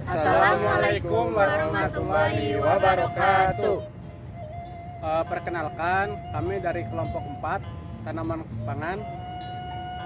Assalamualaikum warahmatullahi wabarakatuh. Perkenalkan, kami dari kelompok 4 tanaman pangan.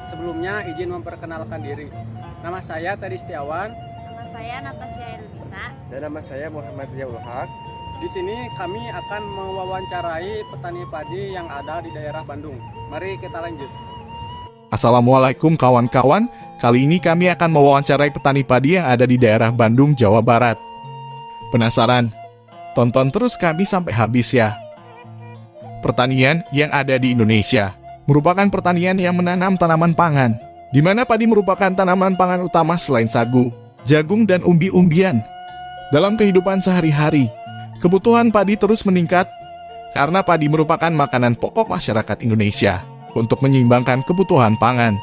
Sebelumnya izin memperkenalkan diri. Nama saya Teddy Setiawan. Nama saya Natasha Elvisa. Dan nama saya Muhammad Ziaul Haq. Di sini kami akan mewawancarai petani padi yang ada di daerah Bandung. Mari kita lanjut. Assalamualaikum kawan-kawan. Kali ini kami akan mewawancarai petani padi yang ada di daerah Bandung, Jawa Barat. Penasaran? Tonton terus kami sampai habis ya. Pertanian yang ada di Indonesia merupakan pertanian yang menanam tanaman pangan, di mana padi merupakan tanaman pangan utama selain sagu, jagung, dan umbi-umbian. Dalam kehidupan sehari-hari, kebutuhan padi terus meningkat karena padi merupakan makanan pokok masyarakat Indonesia untuk menyeimbangkan kebutuhan pangan.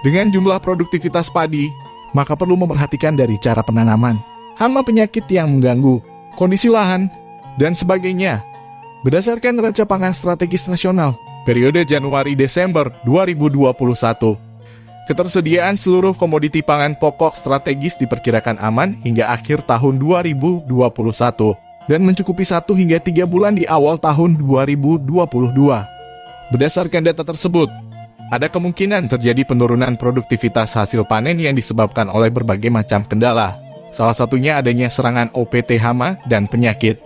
Dengan jumlah produktivitas padi, maka perlu memperhatikan dari cara penanaman, hama penyakit yang mengganggu, kondisi lahan, dan sebagainya. Berdasarkan Neraca Pangan Strategis Nasional, periode Januari-Desember 2021, ketersediaan seluruh komoditi pangan pokok strategis diperkirakan aman hingga akhir tahun 2021 dan mencukupi 1 hingga 3 bulan di awal tahun 2022. Berdasarkan data tersebut, ada kemungkinan terjadi penurunan produktivitas hasil panen yang disebabkan oleh berbagai macam kendala. Salah satunya adanya serangan OPT hama dan penyakit,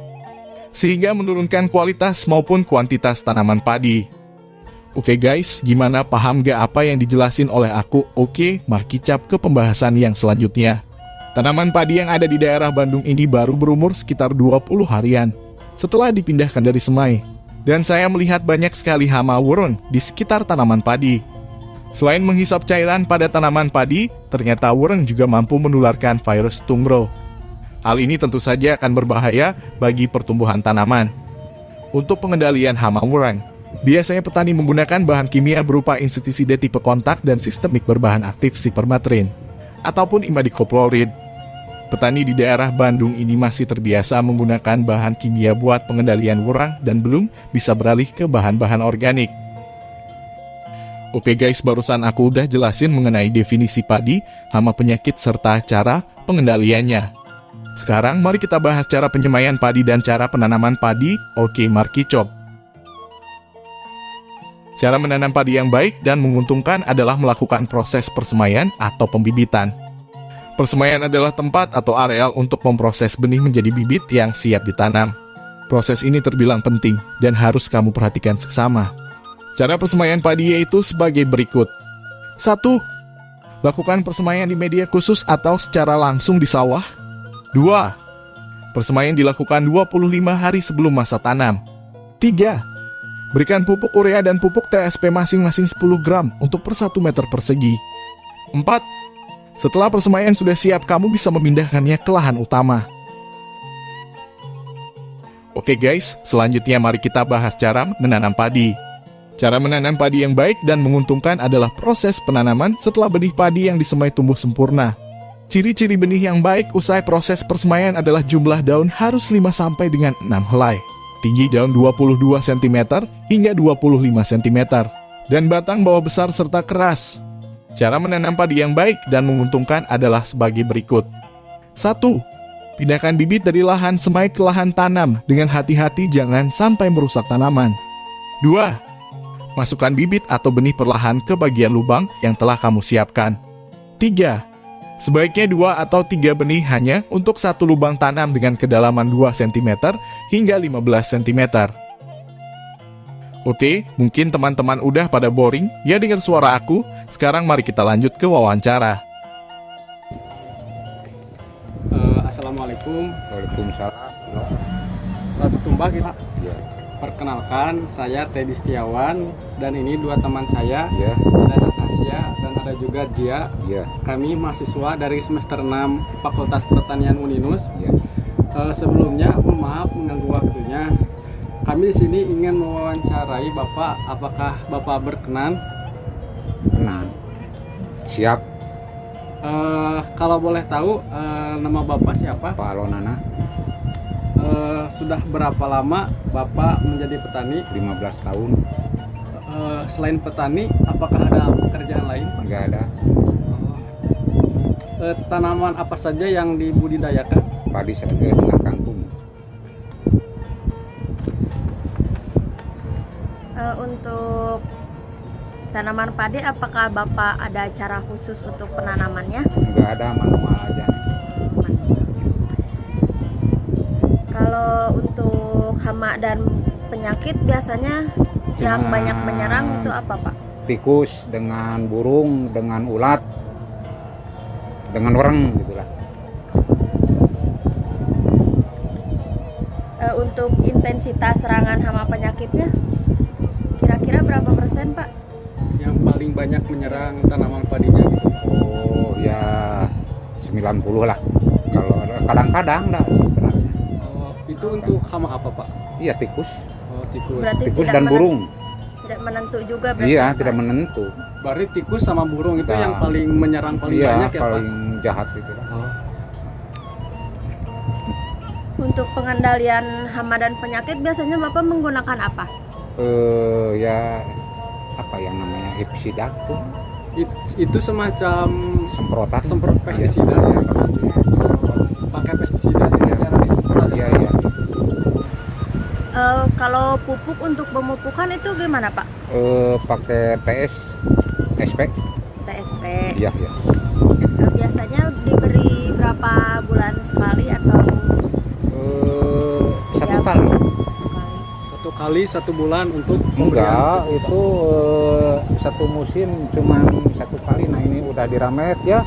sehingga menurunkan kualitas maupun kuantitas tanaman padi. Oke guys, gimana, paham gak apa yang dijelasin oleh aku? Oke, mari kicap ke pembahasan yang selanjutnya. Tanaman padi yang ada di daerah Bandung ini baru berumur sekitar 20 harian setelah dipindahkan dari Semai. Dan saya melihat banyak sekali hama wurun di sekitar tanaman padi. Selain menghisap cairan pada tanaman padi, ternyata wurun juga mampu menularkan virus tungro. Hal ini tentu saja akan berbahaya bagi pertumbuhan tanaman. Untuk pengendalian hama wurun, biasanya petani menggunakan bahan kimia berupa insektisida tipe kontak dan sistemik berbahan aktif sipermatrin ataupun imidacloprid. Petani di daerah Bandung ini masih terbiasa menggunakan bahan kimia buat pengendalian wurang dan belum bisa beralih ke bahan-bahan organik. Oke guys, barusan aku udah jelasin mengenai definisi padi, hama penyakit, serta cara pengendaliannya. Sekarang mari kita bahas cara penyemaian padi dan cara penanaman padi. Oke, mari kicop. Cara menanam padi yang baik dan menguntungkan adalah melakukan proses persemaian atau pembibitan. Persemaian adalah tempat atau areal untuk memproses benih menjadi bibit yang siap ditanam. Proses ini terbilang penting dan harus kamu perhatikan seksama. Cara persemaian padi yaitu sebagai berikut. 1. Lakukan persemaian di media khusus atau secara langsung di sawah. 2. Persemaian dilakukan 25 hari sebelum masa tanam. 3. Berikan pupuk urea dan pupuk TSP masing-masing 10 gram untuk per 1 meter persegi. 4. Setelah persemaian sudah siap, kamu bisa memindahkannya ke lahan utama. Oke guys, selanjutnya mari kita bahas cara menanam padi. Cara menanam padi yang baik dan menguntungkan adalah proses penanaman setelah benih padi yang disemai tumbuh sempurna. Ciri-ciri benih yang baik usai proses persemaian adalah jumlah daun harus 5 sampai dengan 6 helai, tinggi daun 22 cm hingga 25 cm, dan batang bawah besar serta keras. Cara menanam padi yang baik dan menguntungkan adalah sebagai berikut. 1. Pindahkan bibit dari lahan semai ke lahan tanam dengan hati-hati, jangan sampai merusak tanaman. 2. Masukkan bibit atau benih perlahan ke bagian lubang yang telah kamu siapkan. 3. Sebaiknya 2 atau 3 benih hanya untuk satu lubang tanam dengan kedalaman 2 cm hingga 15 cm. Oke, mungkin teman-teman udah pada boring ya dengar suara aku. Sekarang mari kita lanjut ke wawancara. Assalamualaikum. Waalaikumsalam. Satu tumbah kita. Ya. Perkenalkan, saya Teddy Setiawan dan ini 2 teman saya. Ya. Ada Natasha dan ada juga Jia. Ya. Kami mahasiswa dari semester 6 Fakultas Pertanian Uninus. Ya. Sebelumnya, maaf mengganggu waktunya. Kami di sini ingin mewawancarai Bapak. Apakah Bapak berkenan? Tenang. Siap. Kalau boleh tahu, nama Bapak siapa? Pak Alonana. Sudah berapa lama Bapak menjadi petani? 15 tahun. Selain petani, apakah ada pekerjaan lain? Enggak ada. tanaman apa saja yang dibudidayakan? Padi saja dengan kangkung. Untuk tanaman padi, apakah Bapak ada cara khusus untuk penanamannya? Enggak ada, manual aja. Kalau untuk hama dan penyakit biasanya yang Cuma banyak menyerang itu apa, Pak? Tikus dengan burung, dengan ulat, dengan orang gitulah. Untuk intensitas serangan hama penyakitnya kira-kira berapa persen, Pak? Yang paling banyak menyerang tanaman padinya gitu. Oh ya 90 lah. Kalau kadang-kadang dah sebenarnya. Oh, itu untuk hama apa, Pak? Iya tikus, Oh, tikus. Berarti tikus tidak dan burung. Tidak menentu juga berarti, Iya Pak? tidak menentu. Berarti tikus sama burung itu Nah. yang paling menyerang paling Iya banyak ya, Pak? paling jahat itu lah. Oh. Untuk pengendalian hama dan penyakit biasanya Bapak menggunakan apa? Ya apa yang namanya herbisida tuh, Itu semacam semprotan. semprot pestisida. Iya, pestisida. Pakai pestisida dengan cara disemprot. Iya iya. Kalau pupuk untuk pemupukan itu gimana, Pak? Pakai TS, SP. TSP. Iya iya. Biasanya diberi berapa bulan sekali atau Satu setiap- kali. Satu kali. 1 bulan untuk Enggak, itu satu musim cuma satu kali. Nah ini udah diramet ya,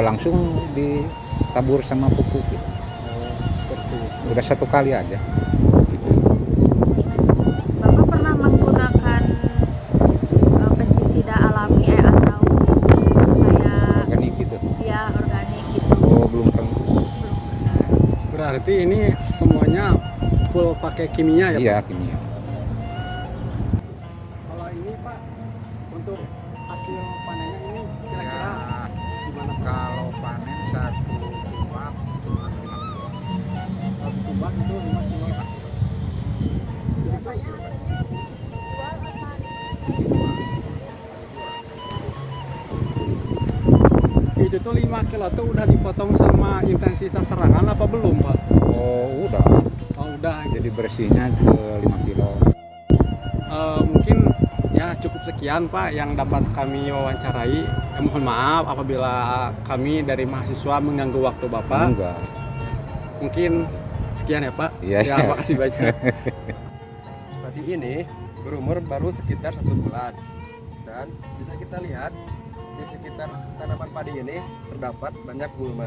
langsung ditabur sama pupuk gitu. seperti itu. Udah satu kali aja. Bapak pernah menggunakan pestisida alami atau kayak Organik gitu. ya organik gitu? Oh belum pernah. Belum pernah. Berarti ini semuanya full pakai kimia ya, Iya Pak? kimia. Kalau ini, Pak, untuk hasil panennya ini kira-kira gimana, Pak? Kalau panen satu tumbak cuma 5 kilo. Satu tumbak itu 5 kilo, Pak. Itu tuh 5 kilo tuh udah dipotong sama intensitas serangan apa belum, Pak? Oh udah. Oh, udah. Jadi bersihnya ke 5 kilo. Mungkin ya cukup sekian, Pak, yang dapat kami wawancarai. Mohon maaf apabila kami dari mahasiswa mengganggu waktu Bapak. Enggak. Mungkin sekian ya, Pak. Iya, Ya, iya. makasih banyak. Padi ini berumur baru sekitar 1 bulan, dan bisa kita lihat di sekitar tanaman padi ini terdapat banyak gulma.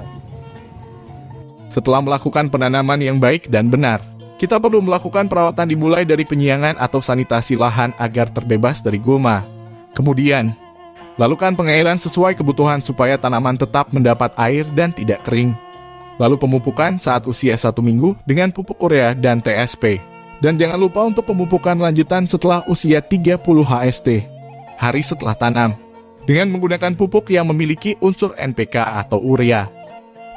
Setelah melakukan penanaman yang baik dan benar, kita perlu melakukan perawatan dimulai dari penyiangan atau sanitasi lahan agar terbebas dari gulma. Kemudian, lakukan pengairan sesuai kebutuhan supaya tanaman tetap mendapat air dan tidak kering. Lalu pemupukan saat usia 1 minggu dengan pupuk urea dan TSP. Dan jangan lupa untuk pemupukan lanjutan setelah usia 30 HST, hari setelah tanam, dengan menggunakan pupuk yang memiliki unsur NPK atau urea.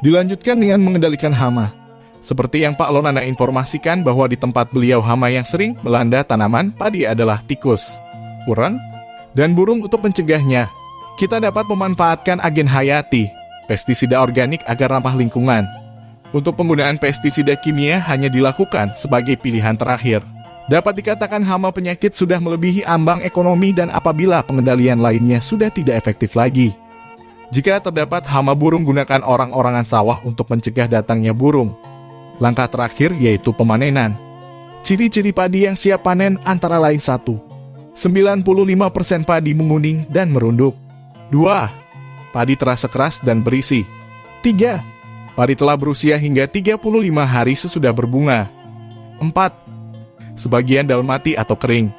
Dilanjutkan dengan mengendalikan hama. Seperti yang Pak Lonana informasikan bahwa di tempat beliau hama yang sering melanda tanaman padi adalah tikus, uran, dan burung. Untuk mencegahnya, kita dapat memanfaatkan agen hayati, pestisida organik agar ramah lingkungan. Untuk penggunaan pestisida kimia hanya dilakukan sebagai pilihan terakhir. Dapat dikatakan hama penyakit sudah melebihi ambang ekonomi dan apabila pengendalian lainnya sudah tidak efektif lagi. Jika terdapat hama burung, gunakan orang-orangan sawah untuk mencegah datangnya burung. Langkah terakhir yaitu pemanenan. Ciri-ciri padi yang siap panen antara lain 1. 95% padi menguning dan merunduk. 2. Padi terasa keras dan berisi. 3. Padi telah berusia hingga 35 hari sesudah berbunga. 4. Sebagian daun mati atau kering.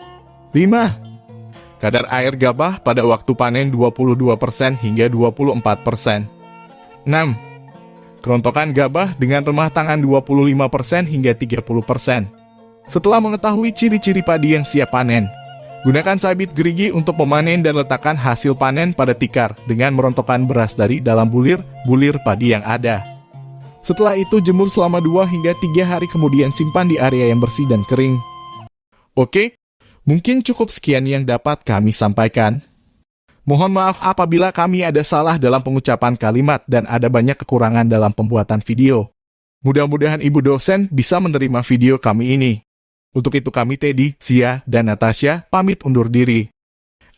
5. Kadar air gabah pada waktu panen 22% hingga 24%. 6. Kerontokan gabah dengan remah tangan 25% hingga 30%. Setelah mengetahui ciri-ciri padi yang siap panen, gunakan sabit gerigi untuk memanen dan letakkan hasil panen pada tikar dengan merontokkan beras dari dalam bulir padi yang ada. Setelah itu jemur selama 2 hingga 3 hari, kemudian simpan di area yang bersih dan kering. Oke, mungkin cukup sekian yang dapat kami sampaikan. Mohon maaf apabila kami ada salah dalam pengucapan kalimat dan ada banyak kekurangan dalam pembuatan video. Mudah-mudahan Ibu dosen bisa menerima video kami ini. Untuk itu kami Teddy, Zia, dan Natasha pamit undur diri.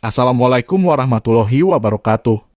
Assalamualaikum warahmatullahi wabarakatuh.